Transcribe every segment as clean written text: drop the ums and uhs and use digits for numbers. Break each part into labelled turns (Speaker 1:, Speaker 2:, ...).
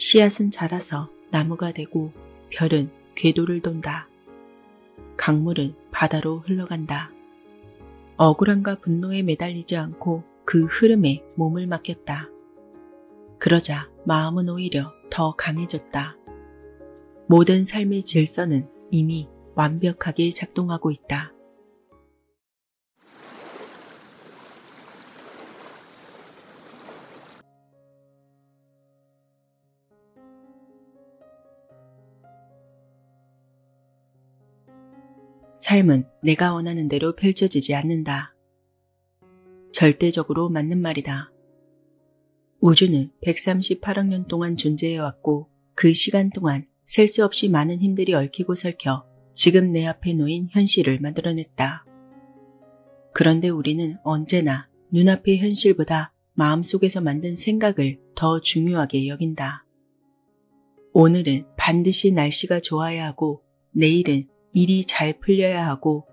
Speaker 1: 씨앗은 자라서 나무가 되고 별은 궤도를 돈다. 강물은 바다로 흘러간다. 억울함과 분노에 매달리지 않고 그 흐름에 몸을 맡겼다. 그러자 마음은 오히려 더 강해졌다. 모든 삶의 질서는 이미 완벽하게 작동하고 있다. 삶은 내가 원하는 대로 펼쳐지지 않는다. 절대적으로 맞는 말이다. 우주는 138억 년 동안 존재해왔고 그 시간 동안 셀 수 없이 많은 힘들이 얽히고 설켜 지금 내 앞에 놓인 현실을 만들어냈다. 그런데 우리는 언제나 눈앞의 현실보다 마음속에서 만든 생각을 더 중요하게 여긴다. 오늘은 반드시 날씨가 좋아야 하고 내일은 일이 잘 풀려야 하고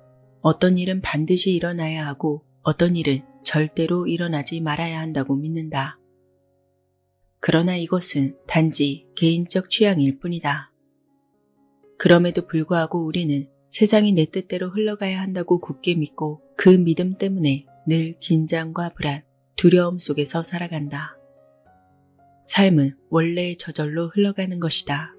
Speaker 1: 어떤 일은 반드시 일어나야 하고 어떤 일은 절대로 일어나지 말아야 한다고 믿는다. 그러나 이것은 단지 개인적 취향일 뿐이다. 그럼에도 불구하고 우리는 세상이 내 뜻대로 흘러가야 한다고 굳게 믿고 그 믿음 때문에 늘 긴장과 불안, 두려움 속에서 살아간다. 삶은 원래의 저절로 흘러가는 것이다.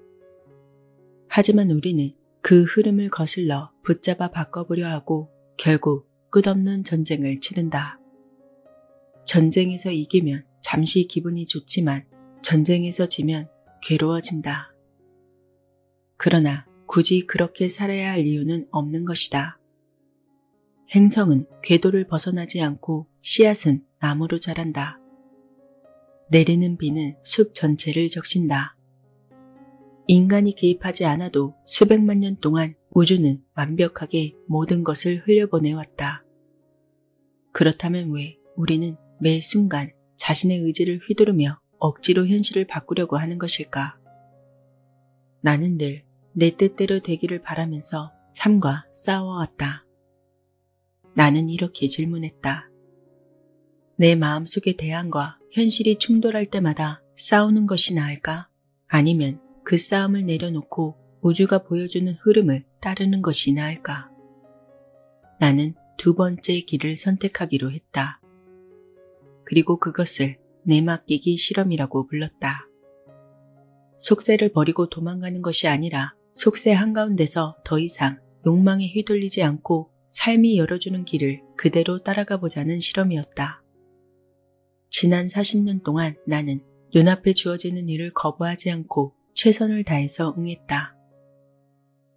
Speaker 1: 하지만 우리는 그 흐름을 거슬러 붙잡아 바꿔보려 하고 결국 끝없는 전쟁을 치른다. 전쟁에서 이기면 잠시 기분이 좋지만 전쟁에서 지면 괴로워진다. 그러나 굳이 그렇게 살아야 할 이유는 없는 것이다. 행성은 궤도를 벗어나지 않고 씨앗은 나무로 자란다. 내리는 비는 숲 전체를 적신다. 인간이 개입하지 않아도 수백만 년 동안 우주는 완벽하게 모든 것을 흘려보내왔다. 그렇다면 왜 우리는 매 순간 자신의 의지를 휘두르며 억지로 현실을 바꾸려고 하는 것일까? 나는 늘 내 뜻대로 되기를 바라면서 삶과 싸워왔다. 나는 이렇게 질문했다. 내 마음속의 대안과 현실이 충돌할 때마다 싸우는 것이 나을까? 아니면 그 싸움을 내려놓고 우주가 보여주는 흐름을 따르는 것이 나을까? 나는 두 번째 길을 선택하기로 했다. 그리고 그것을 내맡기기 실험이라고 불렀다. 속세를 버리고 도망가는 것이 아니라 속세 한가운데서 더 이상 욕망에 휘둘리지 않고 삶이 열어주는 길을 그대로 따라가 보자는 실험이었다. 지난 40년 동안 나는 눈앞에 주어지는 일을 거부하지 않고 최선을 다해서 응했다.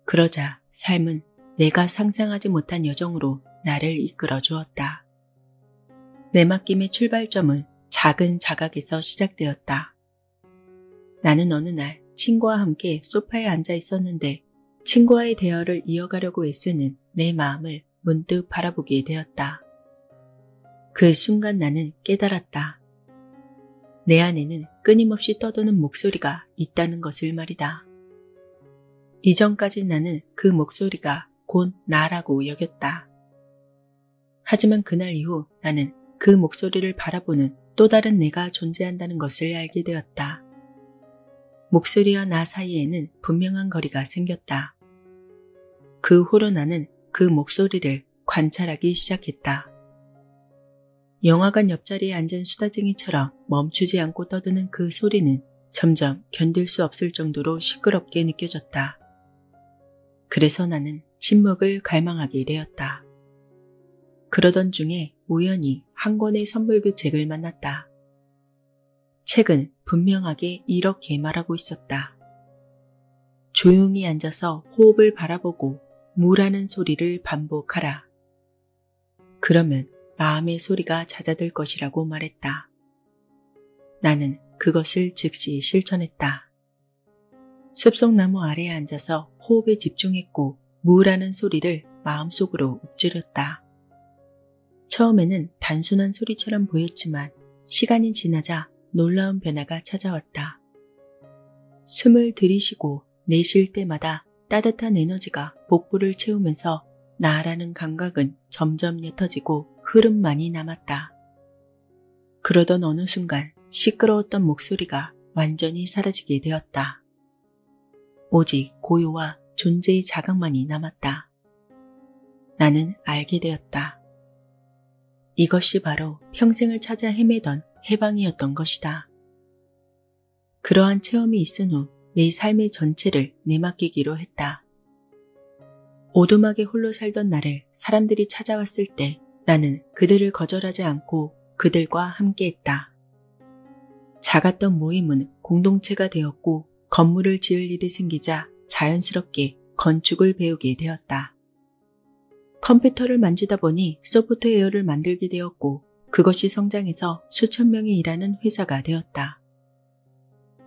Speaker 1: 그러자 삶은 내가 상상하지 못한 여정으로 나를 이끌어 주었다. 내맡김의 출발점은 작은 자각에서 시작되었다. 나는 어느 날 친구와 함께 소파에 앉아 있었는데 친구와의 대화를 이어가려고 애쓰는 내 마음을 문득 바라보게 되었다. 그 순간 나는 깨달았다. 내 안에는 끊임없이 떠도는 목소리가 있다는 것을 말이다. 이전까지 나는 그 목소리가 곧 나라고 여겼다. 하지만 그날 이후 나는 그 목소리를 바라보는 또 다른 내가 존재한다는 것을 알게 되었다. 목소리와 나 사이에는 분명한 거리가 생겼다. 그 후로 나는 그 목소리를 관찰하기 시작했다. 영화관 옆자리에 앉은 수다쟁이처럼 멈추지 않고 떠드는 그 소리는 점점 견딜 수 없을 정도로 시끄럽게 느껴졌다. 그래서 나는 침묵을 갈망하게 되었다. 그러던 중에 우연히 한 권의 선불교 책을 만났다. 책은 분명하게 이렇게 말하고 있었다. 조용히 앉아서 호흡을 바라보고 무라는 소리를 반복하라. 그러면 마음의 소리가 잦아들 것이라고 말했다. 나는 그것을 즉시 실천했다. 숲속나무 아래에 앉아서 호흡에 집중했고 무라는 소리를 마음속으로 읊조렸다. 처음에는 단순한 소리처럼 보였지만 시간이 지나자 놀라운 변화가 찾아왔다. 숨을 들이쉬고 내쉴 때마다 따뜻한 에너지가 복부를 채우면서 나라는 감각은 점점 옅어지고 흐름만이 남았다. 그러던 어느 순간 시끄러웠던 목소리가 완전히 사라지게 되었다. 오직 고요와 존재의 자각만이 남았다. 나는 알게 되었다. 이것이 바로 평생을 찾아 헤매던 해방이었던 것이다. 그러한 체험이 있은 후 내 삶의 전체를 내맡기기로 했다. 오두막에 홀로 살던 나를 사람들이 찾아왔을 때 나는 그들을 거절하지 않고 그들과 함께했다. 작았던 모임은 공동체가 되었고 건물을 지을 일이 생기자 자연스럽게 건축을 배우게 되었다. 컴퓨터를 만지다 보니 소프트웨어를 만들게 되었고 그것이 성장해서 수천 명이 일하는 회사가 되었다.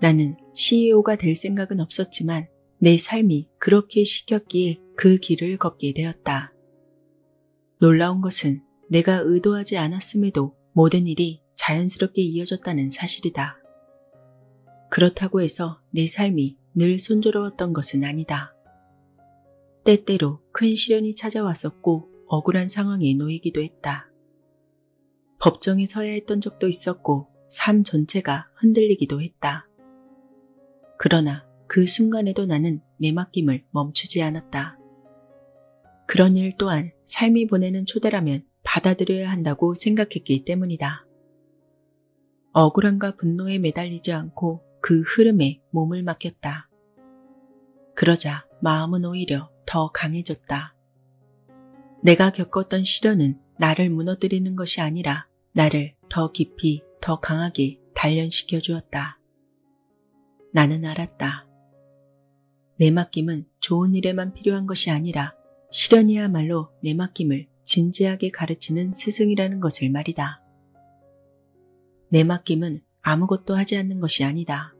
Speaker 1: 나는 CEO가 될 생각은 없었지만 내 삶이 그렇게 시켰기에 그 길을 걷게 되었다. 놀라운 것은 내가 의도하지 않았음에도 모든 일이 자연스럽게 이어졌다는 사실이다. 그렇다고 해서 내 삶이 늘 순조로웠던 것은 아니다. 때때로 큰 시련이 찾아왔었고 억울한 상황에 놓이기도 했다. 법정에 서야 했던 적도 있었고 삶 전체가 흔들리기도 했다. 그러나 그 순간에도 나는 내 맡김을 멈추지 않았다. 그런 일 또한 삶이 보내는 초대라면 받아들여야 한다고 생각했기 때문이다. 억울함과 분노에 매달리지 않고 그 흐름에 몸을 맡겼다. 그러자 마음은 오히려 더 강해졌다. 내가 겪었던 시련은 나를 무너뜨리는 것이 아니라 나를 더 깊이, 더 강하게 단련시켜 주었다. 나는 알았다. 내 맡김은 좋은 일에만 필요한 것이 아니라 시련이야말로 내 맡김을 진지하게 가르치는 스승이라는 것을 말이다. 내 맡김은 아무것도 하지 않는 것이 아니다.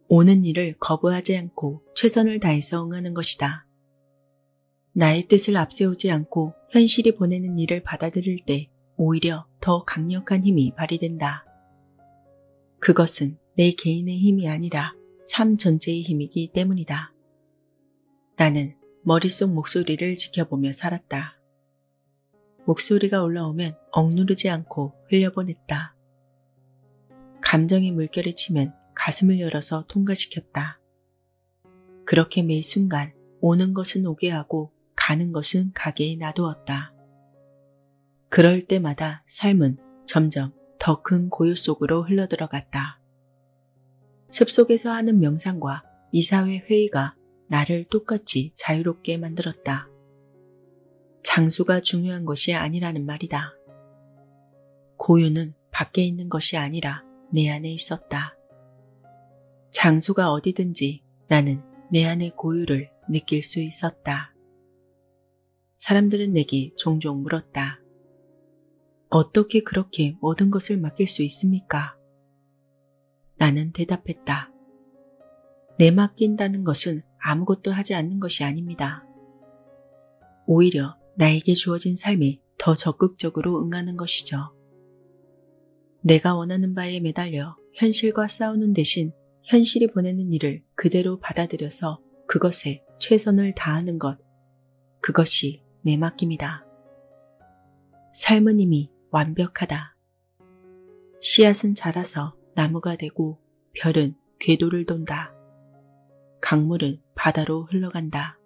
Speaker 1: 오는 일을 거부하지 않고 최선을 다해서 응하는 것이다. 나의 뜻을 앞세우지 않고 현실이 보내는 일을 받아들일 때 오히려 더 강력한 힘이 발휘된다. 그것은 내 개인의 힘이 아니라 삶 전체의 힘이기 때문이다. 나는 머릿속 목소리를 지켜보며 살았다. 목소리가 올라오면 억누르지 않고 흘려보냈다. 감정의 물결이 치면 가슴을 열어서 통과시켰다. 그렇게 매 순간 오는 것은 오게 하고 가는 것은 가게 놔두었다. 그럴 때마다 삶은 점점 더 큰 고요 속으로 흘러들어갔다. 습속에서 하는 명상과 이사회 회의가 나를 똑같이 자유롭게 만들었다. 장소가 중요한 것이 아니라는 말이다. 고요는 밖에 있는 것이 아니라 내 안에 있었다. 장소가 어디든지 나는 내 안의 고요를 느낄 수 있었다. 사람들은 내게 종종 물었다. 어떻게 그렇게 모든 것을 맡길 수 있습니까? 나는 대답했다. 내맡긴다는 것은 아무것도 하지 않는 것이 아닙니다. 오히려 나에게 주어진 삶에 더 적극적으로 응하는 것이죠. 내가 원하는 바에 매달려 현실과 싸우는 대신 현실이 보내는 일을 그대로 받아들여서 그것에 최선을 다하는 것, 그것이 내맡김이다. 삶은 이미 완벽하다. 씨앗은 자라서 나무가 되고 별은 궤도를 돈다. 강물은 바다로 흘러간다.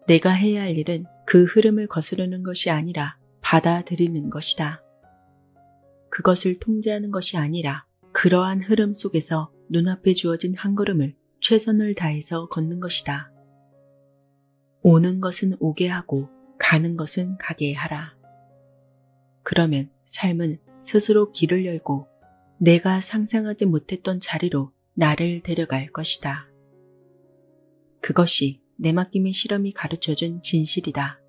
Speaker 1: 내가 해야 할 일은 그 흐름을 거스르는 것이 아니라 받아들이는 것이다. 그것을 통제하는 것이 아니라 그러한 흐름 속에서 눈앞에 주어진 한 걸음을 최선을 다해서 걷는 것이다. 오는 것은 오게 하고 가는 것은 가게 하라. 그러면 삶은 스스로 길을 열고 내가 상상하지 못했던 자리로 나를 데려갈 것이다. 그것이 내맡김의 실험이 가르쳐준 진실이다.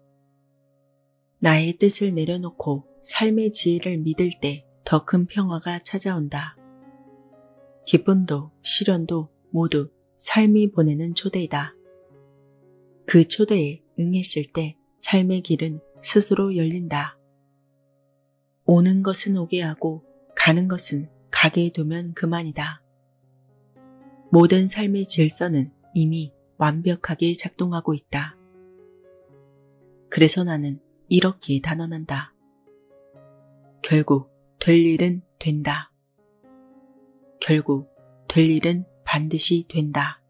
Speaker 1: 나의 뜻을 내려놓고 삶의 지혜를 믿을 때 더 큰 평화가 찾아온다. 기쁨도 시련도 모두 삶이 보내는 초대이다. 그 초대에 응했을 때 삶의 길은 스스로 열린다. 오는 것은 오게 하고 가는 것은 가게 두면 그만이다. 모든 삶의 질서는 이미 완벽하게 작동하고 있다. 그래서 나는 이렇게 단언한다. 결국 될 일은 된다. 결국 될 일은 반드시 된다.